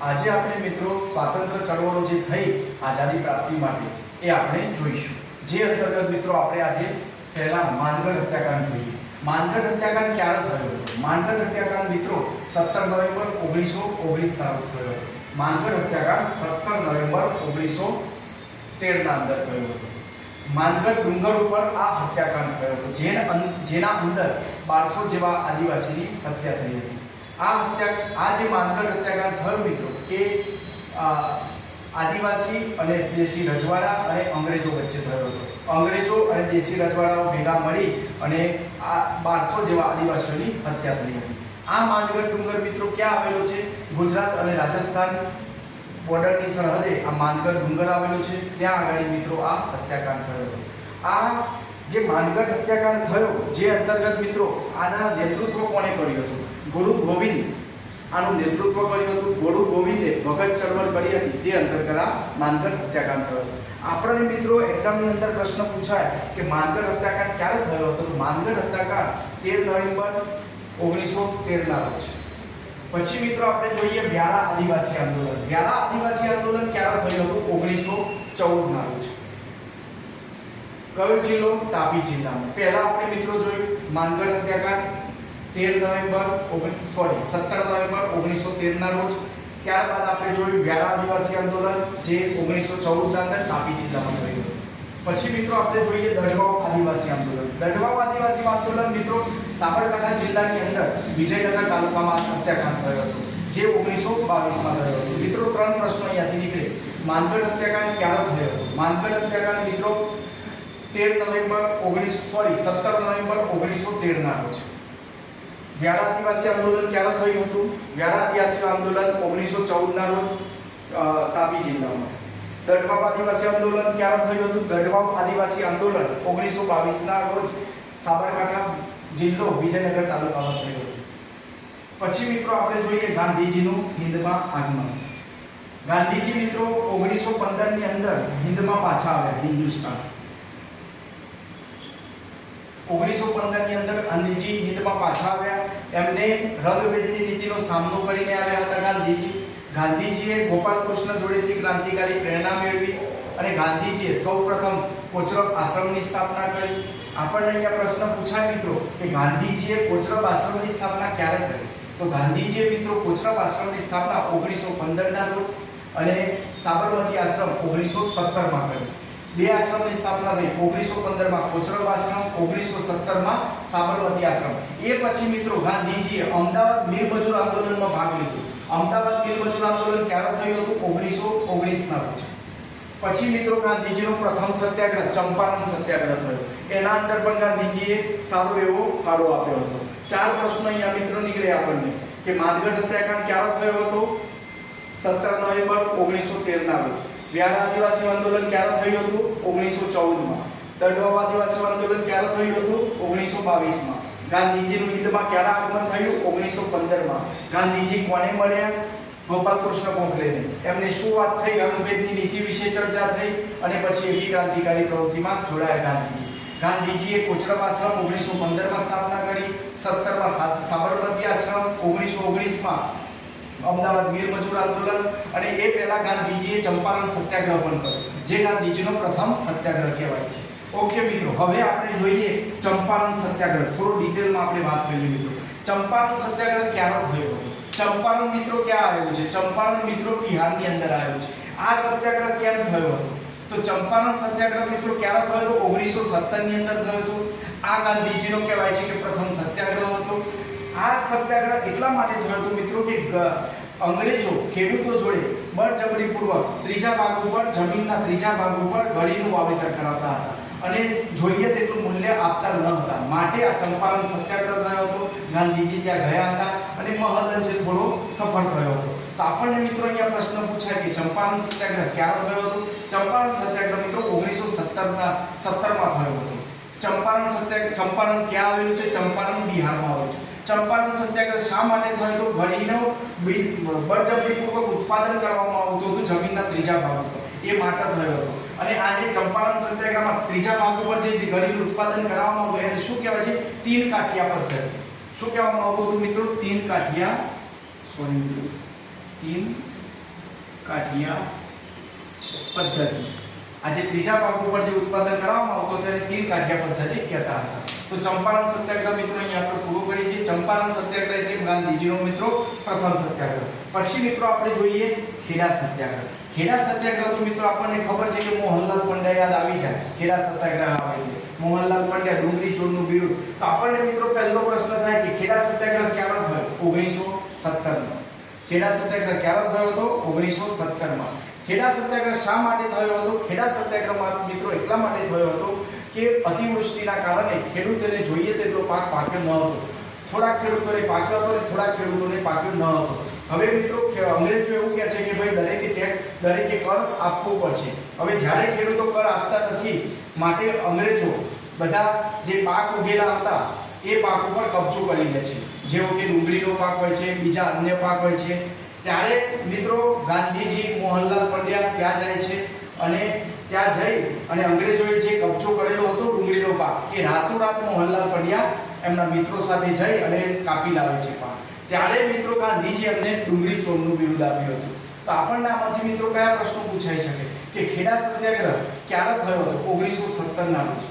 આજે આપણે મિત્રો સ્વાતંત્ર્ય ચળવળો જે થઈ આઝાદી પ્રાપ્તિ માટે એ આપણે જોઈશું। જે અંતર્ગત મિત્રો આપણે આજે પહેલા માનગઢ હત્યાકાંડ જોઈએ। માનગઢ હત્યાકાંડ ક્યારે થયો હતો? માનગઢ હત્યાકાંડ મિત્રો 17 નવેમ્બર 1919 ના રોજ થયો હતો। માનગઢ હત્યાકાંડ 17 નવેમ્બર 1913 ના અંદર થયો હતો। માનગઢ ડુંગર ઉપર આ હત્યાકાંડ થયો હતો, જેના અંદર 1200 જેવા આદિવાસીની હત્યા થઈ હતી। આ જે માનગઢ હત્યાકાંડ થયો મિત્રો એ આદિવાસી અને દેશી રજવાડા અને અંગ્રેજો વચ્ચે થયો હતો। અંગ્રેજો અને દેશી રજવાડાઓ ભેગા મળી અને આ 1200 જેવા આદિવાસીઓની હત્યા થઈ હતી। આ માનગઢ ડુંગર મિત્રો ક્યાં આવેલો છે? ગુજરાત અને રાજસ્થાન બોર્ડરની સરહદે આ માનગઢ ડુંગર આવેલો છે, ત્યાં આગળ મિત્રો આ હત્યાકાંડ થયો હતો। આ જે માનગઢ હત્યાકાંડ થયો, જે અંતર્ગત મિત્રો આના નેતૃત્વ કોણે કર્યું હતું? ગુરુ ગોવિંદ આનું નેતૃત્વ કર્યું હતું। ગુરુ ગોવિંદે ભગત ચળવળ કરી હતી, તે અંતર્ગત આ માનગઢ હત્યાકાંડ થયો હતો। આપણને મિત્રો એક્ઝામની અંદર પ્રશ્ન પૂછાય કે માનગઢ હત્યાકાંડ ક્યારે થયો હતો? તો માનગઢ હત્યાકાંડ 13 નવેમ્બર 1913 ના રોજ। પછી મિત્રો આપણે જોઈએ વ્યારા આદિવાસી આંદોલન। વ્યારા આદિવાસી આંદોલન ક્યારે થયું હતું? 1914 ના રોજ। કયો જિલ્લો? તાપી જિલ્લામાં। પહેલા આપણે મિત્રો જોયું માનગઢ હત્યાકાંડ 17 નવેમ્બર 1913 ના રોજ। ત્યારબાદ આપણે જોયું વ્યારા આદિવાસી આંદોલન, જે 1914 ના અંદર તાપી જિલ્લામાં થયું હતું। પછી મિત્રો આપણે જોઈએ દડવાઓ આદિવાસી આંદોલન। દડવાઓ આદિવાસી આંદોલન મિત્રો સાબરકાંઠા જિલ્લાની અંદર વિજયનગર તાલુકામાં હત્યાકાંડ થયો હતો, જે 1922 માં થયો હતો। મિત્રો 3 પ્રશ્નો અહીંયાથી નીકળે। માનગઢ હત્યાકાંડ ક્યારે થયો હતો? માનગઢ હત્યાકાંડ મિત્રો 17 નવેમ્બર 1913 ના રોજ। વ્યારા આદિવાસી આંદોલન ક્યારે થયું હતું? વ્યારા આદિવાસી આંદોલન 1914 ના રોજ તાપી જિલ્લામાં। દડવાઓ આદિવાસી આંદોલન ક્યારે થયું હતું? દડવાઓ આદિવાસી આંદોલન 1922 ના રોજ સાબરકાંઠા જિલ્લો વિજયનગર તાલુકામાં થયું હતું। પછી મિત્રો આપણે જોઈએ ગાંધીજીનું હિંદમાં આગમન। ગાંધીજી મિત્રો 1915 ની અંદર હિંદમાં પાછા આવ્યા, હિન્દુસ્તાન। 1915 ની અંદર ગાંધીજી હિંદમાં પાછા આવ્યા। એમને રંગભેદની નીતિનો સામનો કરીને આવ્યા હતા ગાંધીજી। ગાંધીજીએ ગોપાલ કૃષ્ણ જોડેથી ક્રાંતિકારી પ્રેરણા મેળવી અને ગાંધીજીએ સૌપ્રથમ કોચરબ આશ્રમની સ્થાપના કરી। આપણને અહીંયા પ્રશ્ન પૂછાય મિત્રો કે ગાંધીજીએ કોચરબ આશ્રમની સ્થાપના ક્યારે કરી? તો ગાંધીજીએ મિત્રો કોચરબ આશ્રમની સ્થાપના 1915 ના રોજ અને સાબરમતી આશ્રમ 1917 માં કરી। બે આશ્રમની સ્થાપના થઈ, 1915 માં કોચરબ આશ્રમ, 1917 માં સાબરમતી આશ્રમ। એ પછી મિત્રો ગાંધીજીએ અમદાવાદ મિલ મજૂર આંદોલનમાં ભાગ લીધો। અમદાવાદ મિલ મજૂર આંદોલન ક્યારે થયું હતું? 1919 ના રોજ। પછી મિત્રો ગાંધીજીનો પ્રથમ સત્યાગ્રહ ચંપારણ સત્યાગ્રહ થયો, એના અંદર પણ ગાંધીજીએ સારો એવો ફાળો આપ્યો હતો। 4 પ્રશ્નો અહીંયા મિત્રો નીકળે આપણને કે માનગઢ હત્યાકાંડ ક્યારે થયો હતો? 17 નવેમ્બર 1913 ના રોજ। વ્યારા આદિવાસી આંદોલન ક્યારે થયું હતું? 1914 માં। દડવાઓ આદિવાસી આંદોલન ક્યારે થયું હતું? 1922 માં। ગાંધીજીનું હિંદમાં ક્યારે આગમન થયું? 1915 માં। ગાંધીજી કોને મળ્યા? ગોપાલ કૃષ્ણ ગોખલેને। એમને શું વાત થઈ? રંગભેદની નીતિ વિશે ચર્ચા થઈ અને પછી એવી ક્રાંતિકારી પ્રવૃત્તિમાં જોડાયા ગાંધીજી। ગાંધીજીએ કોચરબ આશ્રમ 1915 માં સ્થાપના કરી, 17 માં સાબરમતી આશ્રમ, 1919 માં અમદાવાદ મિલ મજૂર આંદોલન અને એ પહેલા ગાંધીજીએ ચંપારણ સત્યાગ્રહ પણ કર્યો, જે ગાંધીજીનો પ્રથમ સત્યાગ્રહ કહેવાય છે। ઓકે મિત્રો, હવે આપણે જોઈએ ચંપારણ સત્યાગ્રહ। થોડો ડિટેલમાં આપણે વાત કરીએ મિત્રો। ચંપારણ સત્યાગ્રહ ક્યારે થયો હતો? ચંપારણ મિત્રો ક્યાં આવેલું છે? ચંપારણ મિત્રો બિહારની અંદર આવેલું છે। આ સત્યાગ્રહ કેમ થયો હતો? તો ચંપારણ સત્યાગ્રહ મિત્રો ક્યારે થયો હતો? 1917 ની અંદર થયો હતો। આ ગાંધીજીનો કહેવાય છે કે પ્રથમ સત્યાગ્રહ હતો। આ સત્યાગ્રહ એટલા માટે થયો હતો મિત્રો કે અંગ્રેજો ખેડૂતો જોડે બળજબરીપૂર્વક ત્રીજા ભાગ ઉપર જમીનના ત્રીજા ભાગ ઉપર ઘડીનું વાવેતર કરાવતા હતા અને જોઈએ તેટલું મૂલ્ય આપતા ન હતા, માટે આ ચંપારણ સત્યાગ્રહ થયો હતો। ગાંધીજી ત્યાં ગયા હતા અને મહદઅંશે થોડો સફળ થયો હતો। તો આપણને મિત્રો અહીંયા પ્રશ્ન પૂછાય કે ચંપારણ સત્યાગ્રહ ક્યારે થયો હતો? ચંપારણ સત્યાગ્રહ મિત્રો 1917 માં થયો હતો। ચંપારણ ક્યાં આવેલું છે? ચંપારણ બિહારમાં આવેલું છે। ચંપારણ સત્યાગ્રહ શા માટે થયો હતો? ઘડીનો બળજબરીપૂર્વક ઉત્પાદન કરવામાં આવતું હતું જમીનના ત્રીજા ભાગ ઉપર, એ માટે થયો હતો। અને આને ચંપારણ સત્યાગ્રહમાં ત્રીજા ભાગ ઉપર જે ઘડીનું ઉત્પાદન કરવામાં આવતું એને શું કહેવાય છે? 3 કાઠિયા પદ્ધતિ। શું કહેવામાં આવતું હતું મિત્રો? 3 કાઠિયા 3 કાઠિયા પદ્ધતિ। આજે ત્રીજા ભાગ ઉપર જે ઉત્પાદન કરવામાં આવતું તેને તીન કાઠિયા પદ્ધતિ કહેતા હતા। તો ચંપારણ સત્યાગ્રહ મિત્રો અહીંયા આપણે પૂરો કરી છે। ચંપારણ સત્યાગ્રહ એટલે ગાંધીજીનો મિત્રો પ્રથમ સત્યાગ્રહ। પછી મિત્રો આપણે જોઈએ ખેડા સત્યાગ્રહ। ખેડા સત્યાગ્રહ તો મિત્રો આપણને ખબર છે કે મોહનલાલ પંડ્યા યાદ આવી જાય। ખેડા સત્યાગ્રહ આવે એટલે મોહનલાલ પંડ્યા ડુંગળી ચોરનું વિરોધ। તો આપણને મિત્રો પહેલો પ્રશ્ન થાય કે ખેડા સત્યાગ્રહ ક્યારે થયો? 1917 માં। ખેડા સત્યાગ્રહ ક્યારે થયો હતો? 1917 માં। ખેડા સત્યાગ્રહ શા માટે થયો હતો? ખેડા સત્યાગ્રહમાં મિત્રો એટલા માટે થયો હતો કે અતિવૃષ્ટિના કારણે ખેડૂતોને જોઈએ તેટલો પાક પાક્યો ન હતો। થોડા ખેડૂતોને પાક્યો હતો અને થોડા ખેડૂતોને પાક્યો ન હતો। હવે મિત્રો અંગ્રેજો એવું કહે છે કે ભાઈ દરેકે કર આપવો પડશે। હવે જ્યારે ખેડૂતો કર આપતા નથી માટે અંગ્રેજો બધા જે પાક ઉગેલા હતા એ પાક ઉપર કબજો કરી લે છે। જેવો કે ડુંગળીનો પાક હોય છે, બીજા અન્ય પાક હોય છે। ત્યારે મિત્રો ગાંધીજી મોહનલાલ પંડ્યા ત્યાં જાય છે અને ત્યાં જઈ અને અંગ્રેજોએ જે કબજો કરેલો હતો ડુંગળીનો પાક એ રાતોરાત મોહનલાલ પંડ્યા એમના મિત્રો સાથે જઈ અને કાપી લાવે છે પાક। ત્યારે મિત્રો ગાંધીજી એમને ડુંગળી ચોરનું વિરોધ આપ્યું હતું। તો આપણને આમાંથી મિત્રો કયા પ્રશ્નો પૂછાઈ શકે કે ખેડા સત્યાગ્રહ ક્યારે થયો હતો? 1917 ના રોજ।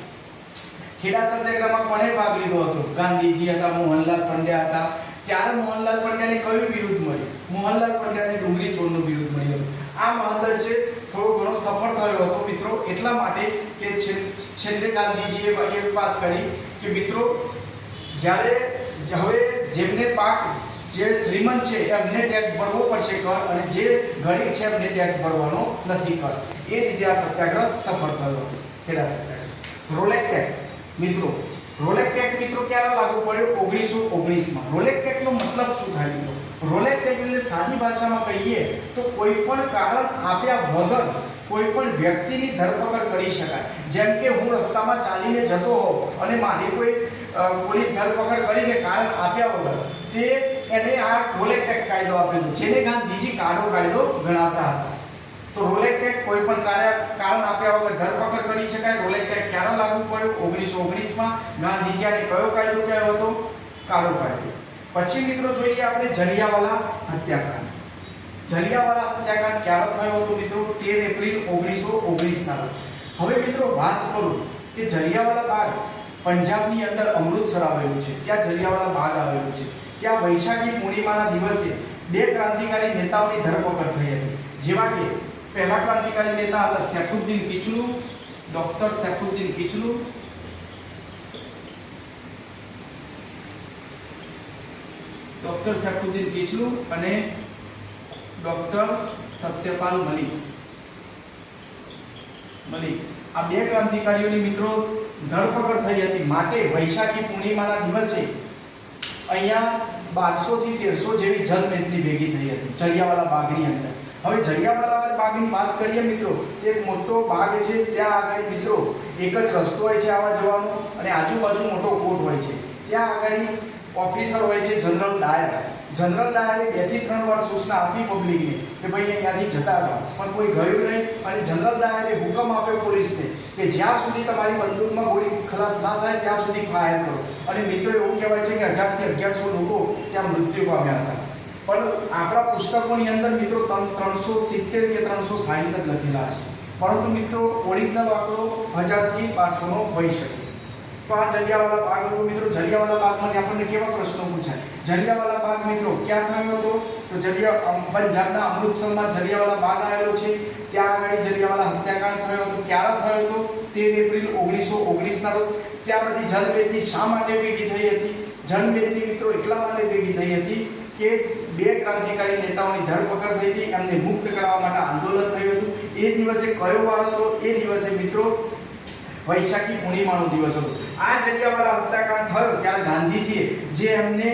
ખેડા સત્યાગ્રહમાં કોણે ભાગ લીધો હતો? ગાંધીજી હતા, મોહનલાલ પંડ્યા હતા। ત્યારે મોહનલાલ પંડ્યાને કયું વિરોધ મળ્યું? મોહનલાલ પંડ્યાને ડુંગળી ચોરનો વિરોધ મળ્યો હતો। આ મહાદળ છે થોડો ઘણો સફળ થયો હતો મિત્રો એટલા માટે કે છેલ્લે ગાંધીજીએ એ વાત કરી કે મિત્રો જ્યારે હવે જેમને પાક જે શ્રીમંત છે એમને ટેક્સ ભરવો પડશે કર અને જે ગરીબ છે એમને ટેક્સ ભરવાનો નથી કર। એ રીતે આ સત્યાગ્રહ સફળ થયો હતો ખેડા સત્યાગ્રહ। રોલેટ એક્ટ મિત્રો રોલેટ એક્ટ મિત્રો ક્યારે લાગુ પડ્યો? 1919 માં। રોલેટ એક્ટ નો મતલબ શું થાય મિત્રો? રોલેટ એક્ટ એટલે સાદી ભાષામાં કહીએ તો કોઈ પણ કારણ આપ્યા વગર કોઈ પણ વ્યક્તિની ધરપકડ કરી શકાય। જેમ કે હું રસ્તામાં ચાલીને જતો હોઉં અને મારી કોઈ પોલીસ ધરપકડ કરી લે કારણ આપ્યા વગર તે એને આ રોલેટ એક્ટ કાયદો આપેલો જેને ગાંધીજી કાળો કાયદો ગણાવતા હતા। તો રોલેટ એક્ટ કોઈ પણ કારણ આપ્યા વગર ધરપકડ કરી શકાય। રોલેટ એક્ટ ક્યારે લાગુ પડ્યો? 1919 માં। ગાંધીજી આને કયો કાયદો કહેવાયો હતો? કાળો કાયદો। પછી મિત્રો જોઈએ આપણે જલિયાવાલા હત્યાકાંડ। જલિયાવાલા હત્યાકાંડ ક્યારે થયો હતો મિત્રો? 13 એપ્રિલ 1919 ના રોજ। હવે મિત્રો વાત કરું કે જલિયાવાલા બાગ પંજાબની અંદર અમૃતસર આવેલું છે। ત્યાં જલિયાવાલા બાગ આવેલું છે। ત્યાં વૈશાખી પૂર્ણિમાના દિવસે બે ક્રાંતિકારી નેતાઓની ધરપકડ થઈ હતી। જેવા કે પહેલા ક્રાંતિકારી નેતા હતા સૈફુદ્દીન કિચલુ, ડોક્ટર સૈફુદ્દીન કિચલુ। ડોક્ટર સૈફુદ્દીન કિચલુ અને ડોક્ટર સત્યપાલ મલિક। આ બે ક્રાંતિકારીઓની મિત્રો ધરપકડ થઈ હતી માટે વૈશાખી પૂર્ણિમાના દિવસે અહીંયા 1200 થી 1300 જેવી જનમેદની ભેગી થઈ હતી જલિયાવાલા બાગની અંદર। હવે જલિયાવાલા બાગની વાત કરીએ મિત્રો એક મોટો બાગ છે। ત્યાં આગળ મિત્રો એક જ રસ્તો હોય છે આવવા જવાનો અને આજુબાજુ મોટો કોટ હોય છે। ત્યાં આગળ ઓફિસર હોય છે જનરલ ડાયર। જનરલ ડાયરે 2 થી 3 વાર સૂચના આપી પબ્લિકને કે ભાઈ અહીંયાથી જતા રહો પણ કોઈ ગયું નહીં અને જનરલ ડાયરે હુકમ આપ્યો પોલીસને કે જ્યાં સુધી તમારી બંદૂકમાં ગોળી ખલાસ ના થાય ત્યાં સુધી ફાયર કરો। અને મિત્રો એવું કહેવાય છે કે 1000 થી 1100 લોકો ત્યાં મૃત્યુ પામ્યા હતા। પણ આપણા પુસ્તકોની અંદર મિત્રો 370 કે 360 જ લખેલા છે પરંતુ મિત્રો ઓરિજિનલ આંકડો 1000 થી 1200 નો હોઈ શકે। તો આ જલિયાવાલા બાગ હતો મિત્રો। જલિયાવાલા બાગમાંથી આપણને કેવા પ્રશ્નો પૂછાય? જલિયાવાલા બાગ મિત્રો ક્યાં થયો હતો? તો પંજાબના અમૃતસરમાં જલિયાવાલા બાગ આવેલો છે। ત્યાં આગળ જલિયાવાલા હત્યાકાંડ થયો હતો। ક્યારે થયો હતો? 13 એપ્રિલ 1919 ના રોજ। ત્યાં બધી જનમેદની શા માટે ભેગી થઈ હતી? જનમેદની મિત્રો એટલા માટે ભેગી થઈ હતી કે બે ક્રાંતિકારી નેતાઓની ધરપકડ થઈ હતી, એમને મુક્ત કરાવવા માટે આંદોલન થયું હતું। એ દિવસે કયો વાર હતો? એ દિવસે મિત્રો વૈશાખી પૂર્ણિમાનો દિવસ હતો। આ જલિયાવાલા હત્યાકાંડ થયો ત્યારે ગાંધીજીએ જે એમને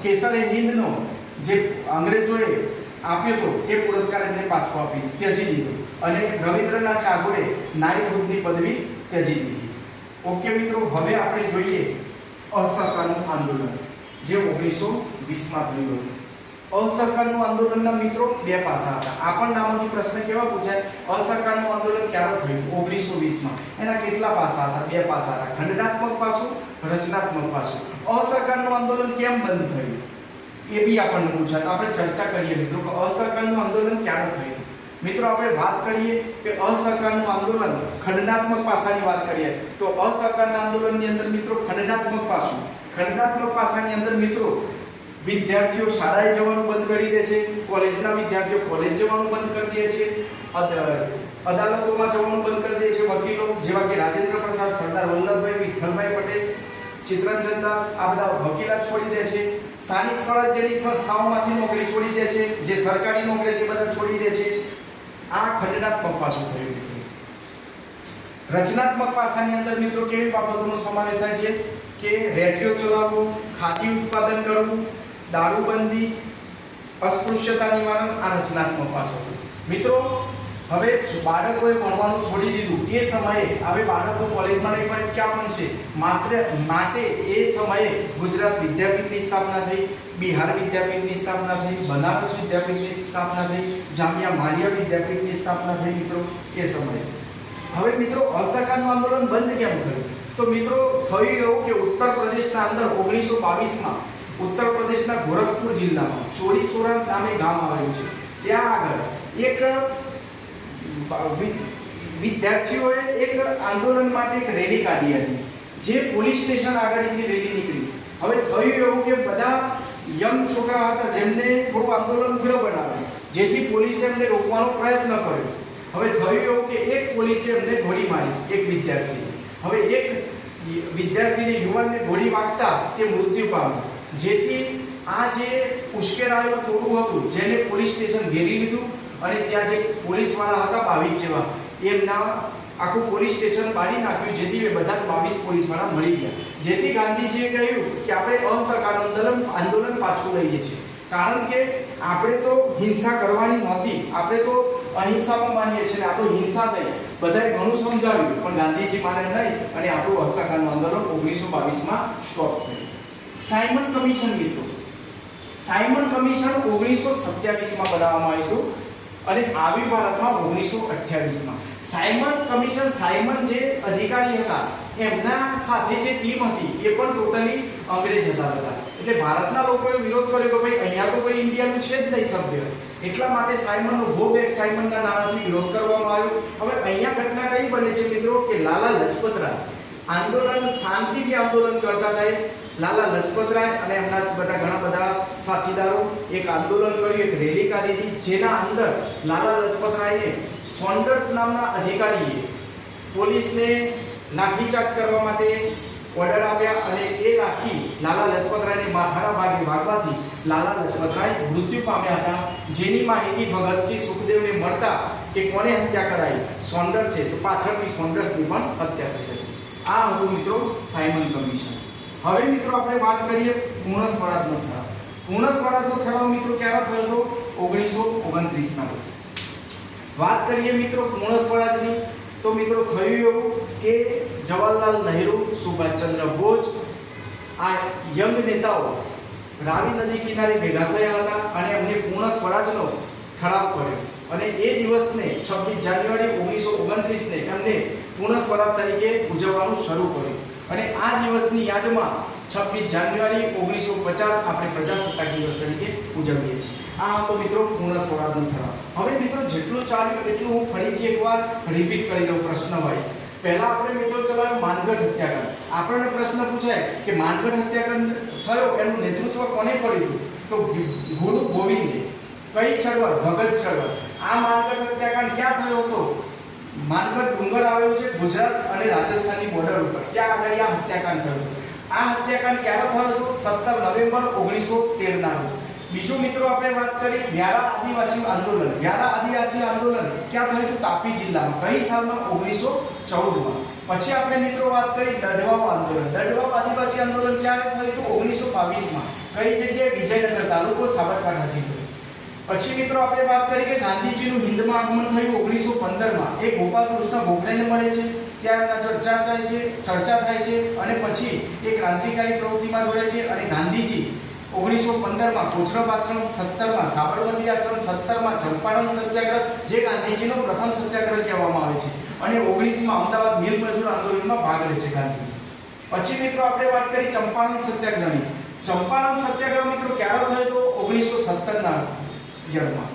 કેસર-એ-હિંદનો જે અંગ્રેજોએ આપ્યો હતો એ પુરસ્કાર એમને પાછો આપી ત્યજી દીધો અને રવિન્દ્રનાથ ટાગોરે નારીપુરની પદવી ત્યજી દીધી। ઓકે મિત્રો, હવે આપણે જોઈએ અસહકારનું આંદોલન જે 1920 માં થયું હતું। અસહકારનું આંદોલનના મિત્રો બે પાસા હતા। આપણને આમાંથી પ્રશ્ન કેવા પૂછાય? અસહકારનું આંદોલન ક્યારે થયું? 1920 માં। એના કેટલા પાસા હતા? બે પાસા હતા, ખંડનાત્મક પાસું, રચનાત્મક પાસું। અસહકારનું આંદોલન કેમ બંધ થયું? એ બી આપણને પૂછાય તો આપણે ચર્ચા કરીએ મિત્રો કે અસહકારનું આંદોલન ક્યારે થયું. મિત્રો આપણે વાત કરીએ કે અસહકારનું આંદોલન ખંડનાત્મક પાસાની વાત કરીએ તો અસહકારના આંદોલનની અંદર મિત્રો ખંડનાત્મક પાસાની અંદર મિત્રો વિદ્યાર્થીઓ શાળાએ જવાનું બંધ કરી દે છે, કોલેજના વિદ્યાર્થીઓ કોલેજ જવાનું બંધ કરી દે છે, અદાલતોમાં જવાનું બંધ કરી દે છે. વકીલો જેવા કે રાજેન્દ્ર પ્રસાદ, સરદાર વલ્લભભાઈ, વિઠ્ઠલભાઈ પટેલ, ચિત્તરંજન દાસ આ બધા વકીલાત છોડી દે છે. સ્થાનિક સ્વરાજ્યની સંસ્થાઓમાંથી નોકરી છોડી દે છે, જે સરકારી નોકરી તે બધા છોડી દે છે. આ ખંડનાત્મક પાસું થયું મિત્રો. રચનાત્મક પાસાની અંદર મિત્રો કેવી બાબતોનો સમાવેશ થાય છે કે રેડિયો ચલાવવો, ખાદી ઉત્પાદન કરવું, દારૂબંધી, અસ્પૃશ્યતા નિવારણ, આ રચનાત્મક પાસું. મિત્રો હવે બાળકોએ ભણવાનું છોડી દીધું એ સમયે હવે બાળકો કોલેજમાં નહીં પણ ક્યાં ભણશે માટે એ સમયે ગુજરાત વિદ્યાપીઠની સ્થાપના થઈ, બિહાર વિદ્યાપીઠની સ્થાપના થઈ, બનારસ વિદ્યાપીઠની સ્થાપના થઈ, જામિયા મલિયા વિદ્યાપીઠની સ્થાપના થઈ મિત્રો એ સમયે. હવે મિત્રો અસહકારનું આંદોલન બંધ કેમ થયું તો મિત્રો થયું એવું કે ઉત્તર પ્રદેશના અંદર 1922માં ઉત્તર પ્રદેશના ગોરખપુર જિલ્લામાં ચોરી ચોરા નામે ગામ આવેલું છે. ત્યાં આગળ એક વિદ્યાર્થીઓએ એક આંદોલન માટે એક રેલી કાઢી હતી, જે પોલીસ સ્ટેશન આગળથી રેલી નીકળી. હવે થયું એવું કે બધા યંગ છોકરા હતા જેમને થોડું આંદોલન ઉગ્ર બનાવ્યું, જેથી પોલીસે એમને રોકવાનો પ્રયત્ન કર્યો. હવે થયું એવું કે એક પોલીસે એમને ગોળી મારી, એક વિદ્યાર્થીને. હવે એક વિદ્યાર્થીને યુવાનને ગોળી વાગતા તે મૃત્યુ પામ્યો, જેથી આ જે ઉશ્કેરાયેલું ટોળું હતું જેને પોલીસ સ્ટેશન ઘેરી લીધું અને ત્યાં જે પોલીસવાળા હતા 22 જેવા એમના આખું પોલીસ સ્ટેશન બાળી નાખ્યું, જેથી એ બધા જ 22 પોલીસવાળા મળી ગયા. જેથી ગાંધીજીએ કહ્યું કે આપણે અસહકાર આંદોલન પાછું લઈએ છીએ, કારણ કે આપણે તો હિંસા કરવાની નહોતી, આપણે તો અહિંસામાં માનીએ છીએ. આ તો હિંસા થઈ, બધાએ ઘણું સમજાવ્યું પણ ગાંધીજી માને નહીં અને આપણું અસહકારનું આંદોલન 1922માં સ્ટોપ થયું. સાયમન કમિશન મિત્રો, સાયમન કમિશન 1927માં બનાવવામાં આવ્યું હતું અને આવી ભારતમાં 1928માં. સાયમન કમિશન, સાયમન જે અધિકારી હતા એમના સાથે જે ટીમ હતી એ પણ ટોટલી અંગ્રેજ હતા બધા. એટલે ભારતના લોકોએ વિરોધ કર્યો કે ભાઈ અહીંયા તો કોઈ ઇન્ડિયાનું છે જ નહીં સભ્ય, એટલા માટે સાયમનનો ગો બેક સાયમનના નામથી વિરોધ કરવામાં આવ્યો. હવે અહીંયા ઘટના કઈ બને છે મિત્રો કે લાલા લજપતરાય આંદોલન શાંતિથી આંદોલન કરતા હતા. લાલા લજપતરાય અને એમના ઘણા બધા સાથીદારો એક આંદોલન કર્યું, એક રેલી કાઢી હતી, જેના અંદર લાલા લજપતરાયને સોન્ડર્સ નામના અધિકારીએ પોલીસને લાઠીચાર્જ કરવા માટે ઓર્ડર આપ્યા અને એ લાઠી લાલા લજપતરાયને માથાના ભાગે વાગવાથી લાલા લજપતરાય મૃત્યુ પામ્યા હતા. જેની માહિતી ભગતસિંહ સુખદેવને મળતા કે કોને હત્યા કરાઈ, સોન્ડર્સે, તો પાછળથી સોન્ડર્સની પણ હત્યા થઈ હતી. આ હતું મિત્રો સાયમન કમિશન. હવે મિત્રો આપણે વાત કરીએ પૂર્ણ સ્વરાજનો ઠરાવ. પૂર્ણ સ્વરાજનો ઠરાવ મિત્રો ક્યારે થયો હતો? 1929ના રોજ. વાત કરીએ મિત્રો પૂર્ણ સ્વરાજની તો મિત્રો થયું એવું કે જવાહરલાલ નહેરુ, સુભાષચંદ્ર બોઝ આ યંગ નેતાઓ રાવી નદી કિનારે ભેગા થયા હતા અને એમને પૂર્ણ સ્વરાજનો ઠરાવ કર્યો અને એ દિવસને 26 જાન્યુઆરી 1929ને એમને પૂર્ણ સ્વરાજ તરીકે ઉજવવાનું શરૂ કર્યું. અને આ દિવસની યાદમાં 26 જાન્યુઆરી 1950 આપણે પ્રજાસત્તાક દિવસ તરીકે ઉજવીએ છીએ. આ હતો મિત્રો પૂર્ણ સ્વરાજનો ઠરાવ. હવે મિત્રો જેટલું ચાલ્યું એટલું હું ફરીથી એકવાર રિપીટ કરી દઉં પ્રશ્ન વાઇઝ. પહેલા આપણે મિત્રો ચલાવ્યો માનગઢ હત્યાકાંડ. આપણને પ્રશ્ન પૂછાય કે માનગઢ હત્યાકાંડ થયો એનું નેતૃત્વ કોને કર્યું હતું? તો ગુરુ ગોવિંદે. કઈ ચળવળ? ભગત ચળવળ. આ માનગઢ હત્યાકાંડ ક્યાં થયો હતો? માનગઢ ડુંગર આવેલું છે ગુજરાત અને રાજસ્થાનની બોર્ડર ઉપર, ત્યાં આગળ આ હત્યાકાંડ થયું. આ હત્યાકાંડ ક્યારે થયો હતો? 17 નવેમ્બર 1913ના રોજ. બીજું મિત્રો આપણે વાત કરી વ્યારા આદિવાસી આંદોલન. વ્યારા આદિવાસી આંદોલન ક્યાં થયું હતું? તાપી જિલ્લામાં. કઈ સાલમાં? 1914માં. પછી આપણે મિત્રો વાત કરી દડવાબ આંદોલન. દડવાબ આદિવાસી આંદોલન ક્યારે થયું હતું? 1922માં. કઈ જગ્યાએ? વિજયનગર તાલુકો, સાબરકાંઠા જિલ્લો. પછી મિત્રો આપણે વાત કરી કે ગાંધીજીનું હિન્દમાં આગમન થયું 1915માં. એ ગોપાલ કૃષ્ણ ગોખલેને મળે છે, ત્યાં ચર્ચા થાય છે અને પછી એ ક્રાંતિકારી પ્રવૃત્તિમાં જોડાય છે અને ગાંધીજી 1915માં કોચરબ આશ્રમ, 17માં સાબરમતી આશ્રમ, 17માં ચંપારણ સત્યાગ્રહ, જે ગાંધીજીનો પ્રથમ સત્યાગ્રહ કહેવામાં આવે છે અને 19માં અમદાવાદ મિલ મજૂર આંદોલનમાં ભાગ લે છે ગાંધીજી. પછી મિત્રો આપણે વાત કરી ચંપારણ સત્યાગ્રહની. ચંપારણ સત્યાગ્રહ મિત્રો ક્યારે થયો તો 1917 ના યરમાં.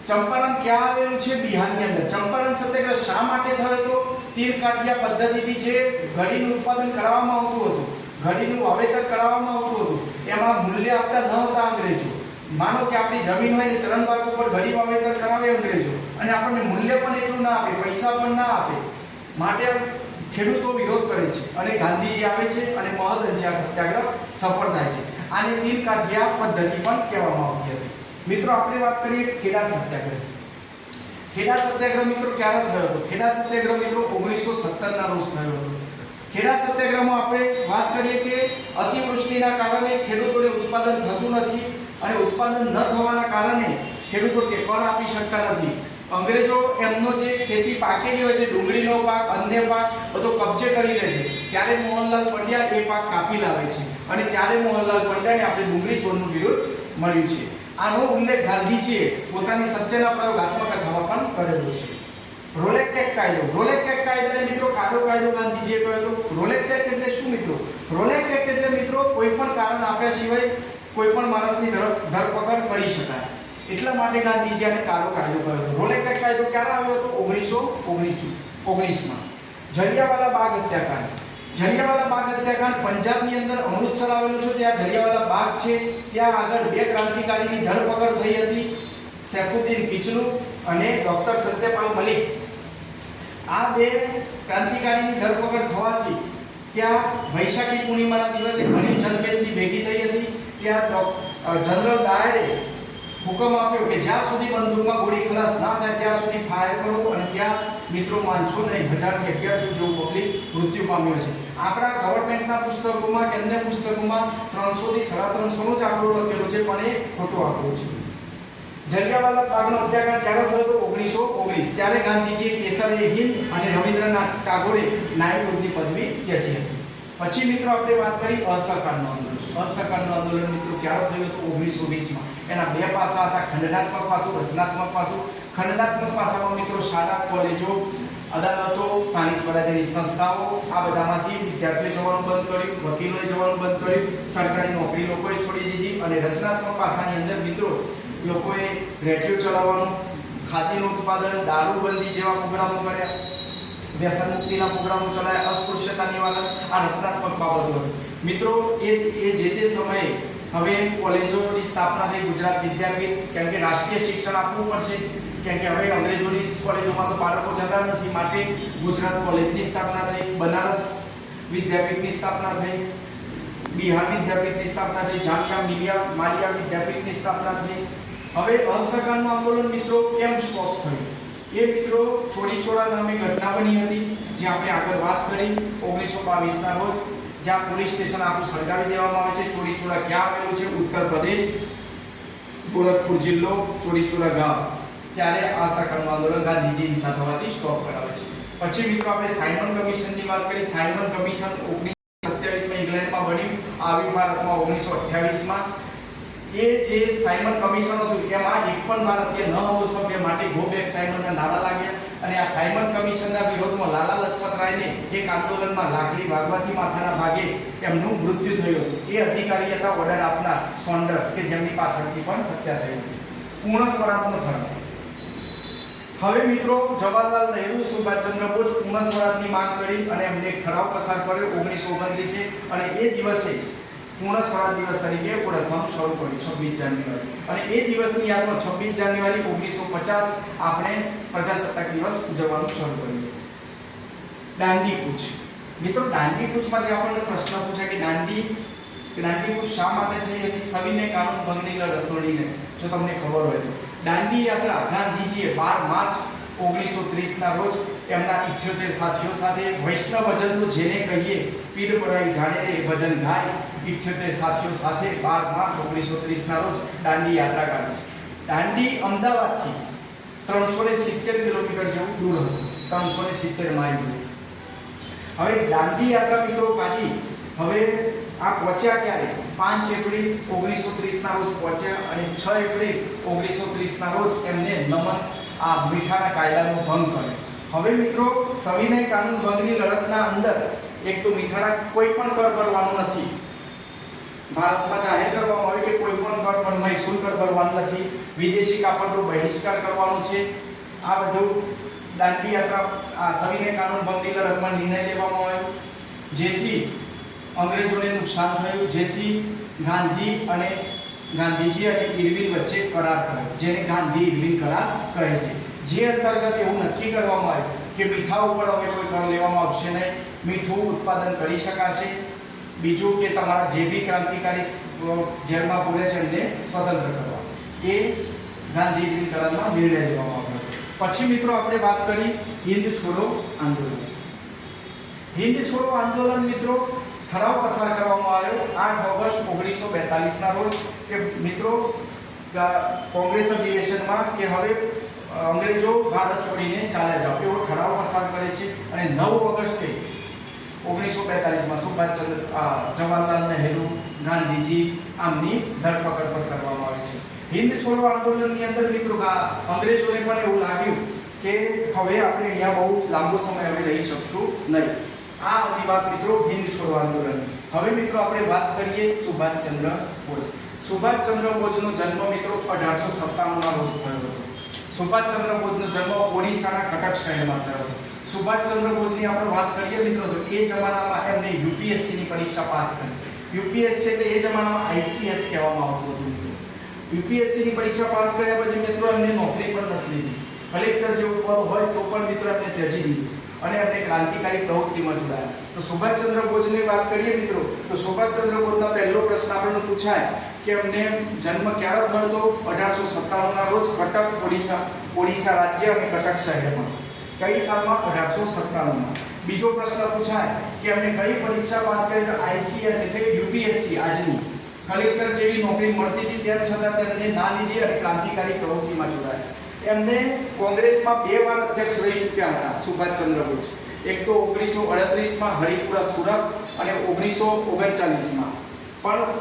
ચંપારણ ક્યાં આવેલું છે? બિહારની અંદર. ચંપારણ સત્યાગ્રહ શા માટે થયો તો તીર કાઠિયા પદ્ધતિથી જે ઘડીનું ઉત્પાદન કરવામાં આવતું હતું, ઘડીનું વાવેતર કરવામાં આવતું હતું, એમાં મૂલ્ય આપતા ન હતા અંગ્રેજો. માનો કે આપણી જમીન હોય ને 3 ભાગ ઉપર ઘડી વાવેતર કરાવે અંગ્રેજો અને આપણને મૂલ્ય પણ એટલું ના આપે, પૈસા પણ ના આપે, માટે ખેડૂતો વિરોધ કરે છે અને ગાંધીજી આવે છે અને મહદઅંશે આ સત્યાગ્રહ સફળ થાય છે. આને તીર કાઠિયા પદ્ધતિ પણ કહેવામાં આવતી હતી. મિત્રો આપણે વાત કરીએ ખેડા સત્યાગ્રહ. ખેડા સત્યાગ્રહ મિત્રો ક્યારે થયો હતો? ખેડા સત્યાગ્રહ મિત્રો 1917 ના રોજ થયો હતો. ખેડા સત્યાગ્રહમાં આપણે વાત કરીએ કે અતિવૃષ્ટિના કારણે ખેડૂતોને ઉત્પાદન થતું નથી અને ઉત્પાદન ન થવાના કારણે ખેડૂતો ટેકાળ આપી શકતા નથી. અંગ્રેજો એમનો જે ખેતી પાકેલી હોય છે, ડુંગળીનો પાક, અન્ય પાક બધો કબજે કરી લે છે. ત્યારે મોહનલાલ પંડ્યા એ પાક કાપી લાવે છે અને ત્યારે મોહનલાલ પંડ્યાને આપણે ડુંગળી ચોરનું બિરુદ મળ્યું છે. આનો ઉલ્લેખ ગાંધીજીએ પોતાની સત્યના પ્રયોગાત્મક કથામાં પણ કરેલો છે. રોલેટ એક્ટ કાયદો. રોલેટ એક્ટ કાયદાને મિત્રો કાળો કાયદો ગાંધીજીએ કહ્યો હતો. રોલેટ એક્ટ એટલે શું મિત્રો? રોલેટ એક્ટ એટલે મિત્રો કોઈ પણ કારણ આપ્યા સિવાય કોઈ પણ માણસની ધરપકડ કરી શકાય, એટલા માટે ગાંધીજી આને કાળો કાયદો કહ્યો હતો. રોલેટ એક્ટ કાયદો ક્યારે આવ્યો હતો? 1919 માં. જલિયાવાલા બાગ હત્યાકાંડ. જલિયાવાલા બાગ હત્યાકાંડ પંજાબની અંદર અમૃતસર આવેલું છે, ત્યાં જલિયાવાલા બાગ છે. ત્યાં આગળ 2 ક્રાંતિકારીની ધરપકડ થઈ હતી, સૈફુદ્દીન કિચલુ અને ડોક્ટર સત્યપાલ મલિક. આ 2 ક્રાંતિકારીની ધરપકડ થવાથી ત્યાં વૈશાખી પૂર્ણિમાના દિવસે ઘણી જનમેદની ભેગી થઈ હતી. ત્યાં જનરલ ડાયરે હુકમ આપ્યો કે જ્યાં સુધી બંદૂકમાં ગોળી ખલાસ ના થાય ત્યાં સુધી ફાયર કરો, અને ત્યાં મિત્રો માનશો નહીં 1000 થી 1100 જેવું પબ્લિક મૃત્યુ પામ્યો છે. આપણા ગવર્નમેન્ટના પુસ્તકોમાં કે અન્ય પુસ્તકોમાં 300 થી 350 નો જ આંકડો લખેલો છે, પણ એ ખોટો આંકડો છે. જલિયાવાલા બાગનો હત્યાકાંડ ક્યારે થયો તો 1919. ત્યારે ગાંધીજીએ કેસર-એ-હિંદ અને રવિન્દ્રનાથ ટાગોરે નાયક પદવી ત્યજી હતી. પછી મિત્રો આપણે વાત કરી અસહકારનું આંદોલન. અસહકારનું આંદોલન મિત્રો ક્યારે થયું હતું? 1920 માં. એના 2 પાસા હતા, ખંડનાત્મક પાસું, રચનાત્મક પાસું. ખંડનાત્મક પાસામાં મિત્રો શાળા, કોલેજો, અદાલતો, સ્થાનિક સ્વરાજ્યની સંસ્થાઓ આ બધામાંથી વિદ્યાર્થીઓ જવાનું બંધ કર્યું, વકીલોએ જવાનું બંધ કર્યું, સરકારી નોકરી લોકોએ છોડી દીધી. અને રચનાત્મક પાસાની અંદર મિત્રો લોકોએ રેડિયો ચલાવવાનું, ખાદ્યનું ઉત્પાદન, દારૂબંધી જેવા પ્રોગ્રામો કર્યા, વ્યસન મુક્તિના પ્રોગ્રામો ચલાવ્યા, અસ્પૃશ્યતા નિવારણ, આ રચનાત્મક બાબતો હતી. મિત્રો એ જે તે સમયે હવે કોલેજોની સ્થાપના થઈ, ગુજરાત વિદ્યાપીઠ, કેમ કે રાષ્ટ્રીય શિક્ષણ આપવું પડશે, કેમ કે હવે અંગ્રેજોની કોલેજોમાં તો બાળકો જતા નથી, માટે ગુજરાત કોલેજની સ્થાપના થઈ, બનારસ વિદ્યાપીઠની સ્થાપના થઈ, બિહાર વિદ્યાપીઠની સ્થાપના થઈ, જામિયા મિલિયા વિદ્યાપીઠની સ્થાપના થઈ. હવે અસહકારનું આંદોલન મિત્રો કેમ સ્ટોપ થયું? એ મિત્રો ચોરીચોરા નામે ઘટના બની હતી, જે આપણે આગળ વાત કરી 1922 ના રોજ, જ્યાં પોલીસ સ્ટેશન આખું સળગાવી દેવામાં આવે છે. ચોરીચોરા ક્યાં આવેલું છે? ઉત્તર પ્રદેશ, ગોરખપુર જિલ્લો, ચોરીચોરા ગામ. ત્યારે આ અસહકારનું આંદોલન ગાંધીજી હિંસા થવાથી સ્ટોપ કરાવે છે. પછી મિત્રો આપણે સાયમન કમિશનની વાત કરી. સાયમન કમિશન 1927 માં ઇંગ્લેન્ડમાં બન્યું, આવી ભારતમાં 1928 માં. એ જે સાયમન કમિશન હતું એમાં એક પણ ભારતીય ન હોવો સભ્ય માટે ગો બેક સાયમનના નારા લાગ્યા, અને આ સાયમન કમિશનના વિરોધમાં લાલા લજપત રાયને એક આંદોલનમાં લાકડી વાગવાથી માથાના ભાગે એમનું મૃત્યુ થયું હતું. એ અધિકારી હતા ઓર્ડર આપનાર સોન્ડર્સ, કે જેમની પાછળથી પણ હત્યા થઈ હતી. પૂર્ણ સ્વરાજનો ઠરાવ. હવે મિત્રો જવાહરલાલ નહેરુ, સુભાષચંદ્ર બોઝ પૂર્ણ સ્વરાજની માંગ કરી અને એમને એક ઠરાવ પસાર કર્યો 1929, અને એ દિવસે પૂર્ણ સ્વરાજ દિવસ તરીકે ઓળખવાનું શરૂ કર્યું 26 જાન્યુઆરી. અને એ દિવસની યાદમાં 26 જાન્યુઆરી 1950 આપણે પ્રજાસત્તાક દિવસ ઉજવવાનું શરૂ કર્યું. દાંડી કૂચ. મિત્રો દાંડી કૂચમાંથી આપણને પ્રશ્ન પૂછાય કે દાંડી કૂચ શા માટે થઈ હતી? સવિનય કાનૂન ભંગની લડત લડીને, જો તમને ખબર હોય તો. દાંડી યાત્રા ગાંધીજીએ 12 માર્ચ 1930 ના રોજ એમના 78 સાથીઓ સાથે, વૈષ્ણવજન તો જેને કહીએ પીડ પરાઈ જાણે એ ભજન ગાય, 78 સાથીઓ સાથે 12 માર્ચ 1930 ના રોજ દાંડી યાત્રા કાઢી છે. દાંડી અમદાવાદથી 370 કિલોમીટર જેવું દૂર હતું, 370 માઇલ દૂર. હવે દાંડી યાત્રા મિત્રો કાઢી, હવે આ પહોંચ્યા ક્યારે? 5 એપ્રિલ 1930 ના રોજ પહોંચ્યા, અને 6 એપ્રિલ 1930 ના રોજ એમને નમન આ મીઠાના કાયદાનો ભંગ કર્યો. હવે મિત્રો સવિનય કાનૂન ભંગની લડતના અંદર એક તો મીઠાના કોઈ પણ કર ભરવાનો નથી, ભારતમાં જાહેર કરવામાં આવ્યું કે કોઈ પણ કર પર મહેસૂલ કર ભરવાનો નથી, વિદેશી કાપડનો બહિષ્કાર કરવાનો છે. આ બધું દાંડી યાત્રા સવિનય કાનૂન ભંગની લડતમાં નિર્ણય લેવામાં આવ્યો, જેથી અંગ્રેજોને નુકસાન થયું, જેથી ગાંધીજી અને ઇરવિન વચ્ચે કરાર થયો, જેને ગાંધી ઇરવિન કરાર કહે છે. જે અંતર્ગત એવું નક્કી કરવામાં આવ્યું કે મીઠા ઉપર હવે કોઈ કર લેવામાં આવશે નહીં, મીઠું ઉત્પાદન કરી શકાશે. બીજું કે તમારા જે બી ક્રાંતિકારી જેલમાં પૂરે છે એમને સ્વતંત્ર કરવા, એ ગાંધી ઇરવિન કરારમાં નિર્ણય લેવામાં આવ્યો. પછી મિત્રો આપણે વાત કરી હિન્દ છોડો આંદોલન. હિન્દ છોડો આંદોલન મિત્રો ઠરાવ પસાર કરવામાં આવ્યો 8 ઓગસ્ટ 1942 ના રોજ કે મિત્રો કોંગ્રેસ અધિવેશનમાં કે હવે અંગ્રેજો ભારત છોડીને ચાલ્યા જાવ એવો ઠરાવ પસાર કરે છે. અને 9 ઓગસ્ટે 1945 માં જવાહરલાલ નહેરુ, ગાંધીજી આમની ધરપકડ પર કરવામાં આવે છે. હિન્દ છોડો આંદોલનની અંદર મિત્રો અંગ્રેજોને પણ એવું લાગ્યું કે હવે આપણે અહીંયા બહુ લાંબો સમય હવે રહી શકશું નહીં. આ હતી વાત મિત્રો હિન્દ છોડો આંદોલન. હવે મિત્રો આપણે વાત કરીએ સુભાષચંદ્ર બોઝ. સુભાષચંદ્ર બોઝનો જન્મ મિત્રો 1857 ના રોજ થયો હતો. સુભાષચંદ્ર બોઝનો જન્મ ઓડિશાના કટક શહેરમાં થયો હતો. સુભાષચંદ્ર બોઝની આપણે વાત કરીએ મિત્રો તો એ જમાનામાં એમને યુપીએસસી ની પરીક્ષા પાસ કરી. યુપીએસસી એટલે એ જમાનામાં આઈસીએસ કહેવામાં આવતું હતું મિત્રો. યુપીએસસી ની પરીક્ષા પાસ કર્યા પછી મિત્રો એમને નોકરી પણ નથી લીધી. કલેક્ટર જેવું પદ હોય તો પણ મિત્રો એમને ત્યજી દીધું અને એમને ક્રાંતિકારી પ્રવૃત્તિમાં જોડાયા. તો સુભાષચંદ્ર બોઝની વાત કરીએ મિત્રો તો સુભાષચંદ્ર બોઝનો પહેલો પ્રશ્ન આપણને પૂછાય કે એમને જન્મ ક્યારે થયો હતો? 1857 ના રોજ કટક ઓડિશા રાજ્ય અને કટક શહેરમાં. કઈ સાલમાં? 1857 માં. બીજો પ્રશ્ન પૂછાય કે એમને કઈ પરીક્ષા પાસ કરી? તો આઈસીએસ એટલે યુપીએસસી આજની કલેક્ટર જેવી નોકરી મળતી હતી તેમ છતાં તેમને ના લીધી અને ક્રાંતિકારી પ્રવૃત્તિમાં જોડાયા. એમને કોંગ્રેસમાં 2 વાર અધ્યક્ષ રહી ચૂક્યા હતા સુભાષચંદ્ર બોઝ. એક તો 1938 માં હરિપુરા સુરત અને 1939 માં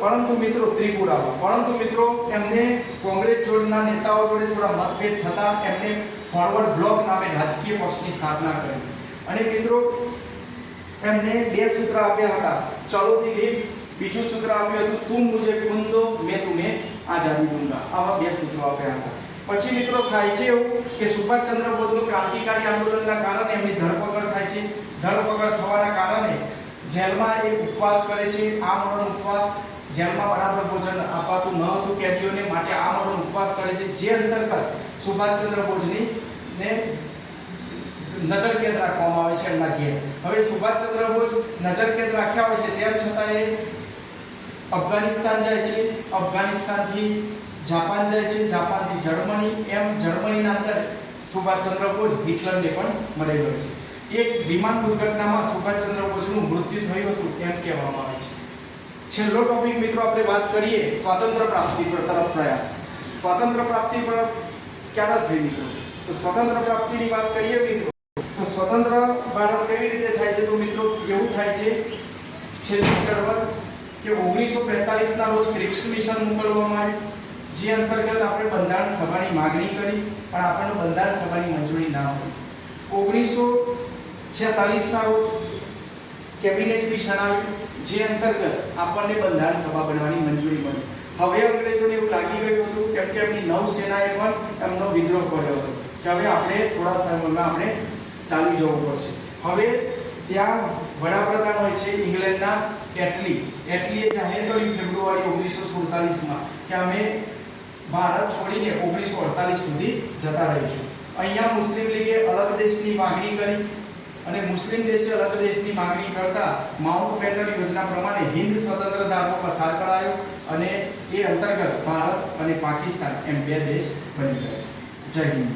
પરંતુ મિત્રો ત્રિપુરામાં. પરંતુ મિત્રો એમને કોંગ્રેસ જોડના નેતાઓ જોડે થોડા મતભેદ થતા એમને ફોરવર્ડ બ્લોક નામે રાજકીય પક્ષની સ્થાપના કરી. અને મિત્રો એમને 2 સૂત્ર આપ્યા હતા, ચલો દિલ્હી. બીજું સૂત્ર આપ્યું હતું તુમ મુझे खून दो मैं तुम्हें आजादी दूंगा. આવા 2 સૂત્રો આપ્યા હતા. પછી મિત્રો થાય છે એવું કે સુભાષચંદ્ર બોઝનું ક્રાંતિકારી આંદોલનના કારણે એમની ધરપકડ થાય છે. ધરપકડ થવાના કારણે જેલમાં એ ઉપવાસ કરે છે, આમરણ ઉપવાસ. જેલમાં બરાબર ભોજન અપાતું ન હતું કેદીઓને, માટે આમરણ ઉપવાસ કરે છે. જે અંતર્ગત સુભાષચંદ્ર બોઝની ને નજરકેદ રાખવામાં આવે છે એમના ઘેર. હવે સુભાષચંદ્ર બોઝ નજરકેદ રાખ્યા હોય છે તેમ છતાં એ અફઘાનિસ્તાન જાય છે, અફઘાનિસ્તાનથી જાપાન જાય છે, જાપાનથી જર્મની, એમ જર્મનીના અંદર સુભાષચંદ્ર બોઝ હિટલરને પણ મળેલો છે. એક વિમાન દુર્ઘટનામાં સુભાષચંદ્ર બોઝનું મૃત્યુ થયું હતું એમ કહેવામાં આવે છે. છેલ્લો ટોપિક મિત્રો આપણે વાત કરીએ સ્વાતંત્ર્ય પ્રાપ્તિ પર તરફ થયા. સ્વાતંત્ર્ય પ્રાપ્તિ પર ક્યારે થઈ મિત્રો? તો સ્વતંત્ર પ્રાપ્તિની વાત કરીએ મિત્રો તો સ્વતંત્ર ભારત કેવી રીતે થાય છે? તો મિત્રો એવું થાય છે છેલ્લી ચળવળ કે 1945 ના રોજ ક્રિપ્સ મિશન મોકલવામાં આવ્યું, જે અંતર્ગત આપણે બંધારણ સભાની માંગણી કરી પણ આપણને બંધારણ સભાની મંજૂરી ના મળી. 1946 ના રોજ કેબિનેટ મિશન આવ્યું, જે અંતર્ગત આપણને બંધારણ સભા બનવાની મંજૂરી મળી. હવે અંગ્રેજોને એવું લાગી ગયું હતું કેમ કે એમની નૌસેનાએ પણ એમનો વિદ્રોહ કર્યો હતો કે હવે આપણે થોડા સમયમાં આપણે ચાલી જવું પડશે. હવે ત્યાં વડાપ્રધાન હોય છે ઇંગ્લેન્ડના એટલીએ જાહેર કર્યું ફેબ્રુઆરી 1947 માં કે અમે ભારત છોડીને 1948 સુધી જતા રહીશું. અહીંયા મુસ્લિમ લીગે અલગ દેશની માંગણી કરી અને મુસ્લિમ દેશે અલગ દેશની માંગણી કરતા માઉન્ટ બેટન યોજના પ્રમાણે હિન્દ સ્વતંત્ર ધારો પસાર કરાયો અને એ અંતર્ગત ભારત અને પાકિસ્તાન એમ 2 દેશ બની ગયા. જય હિન્દ.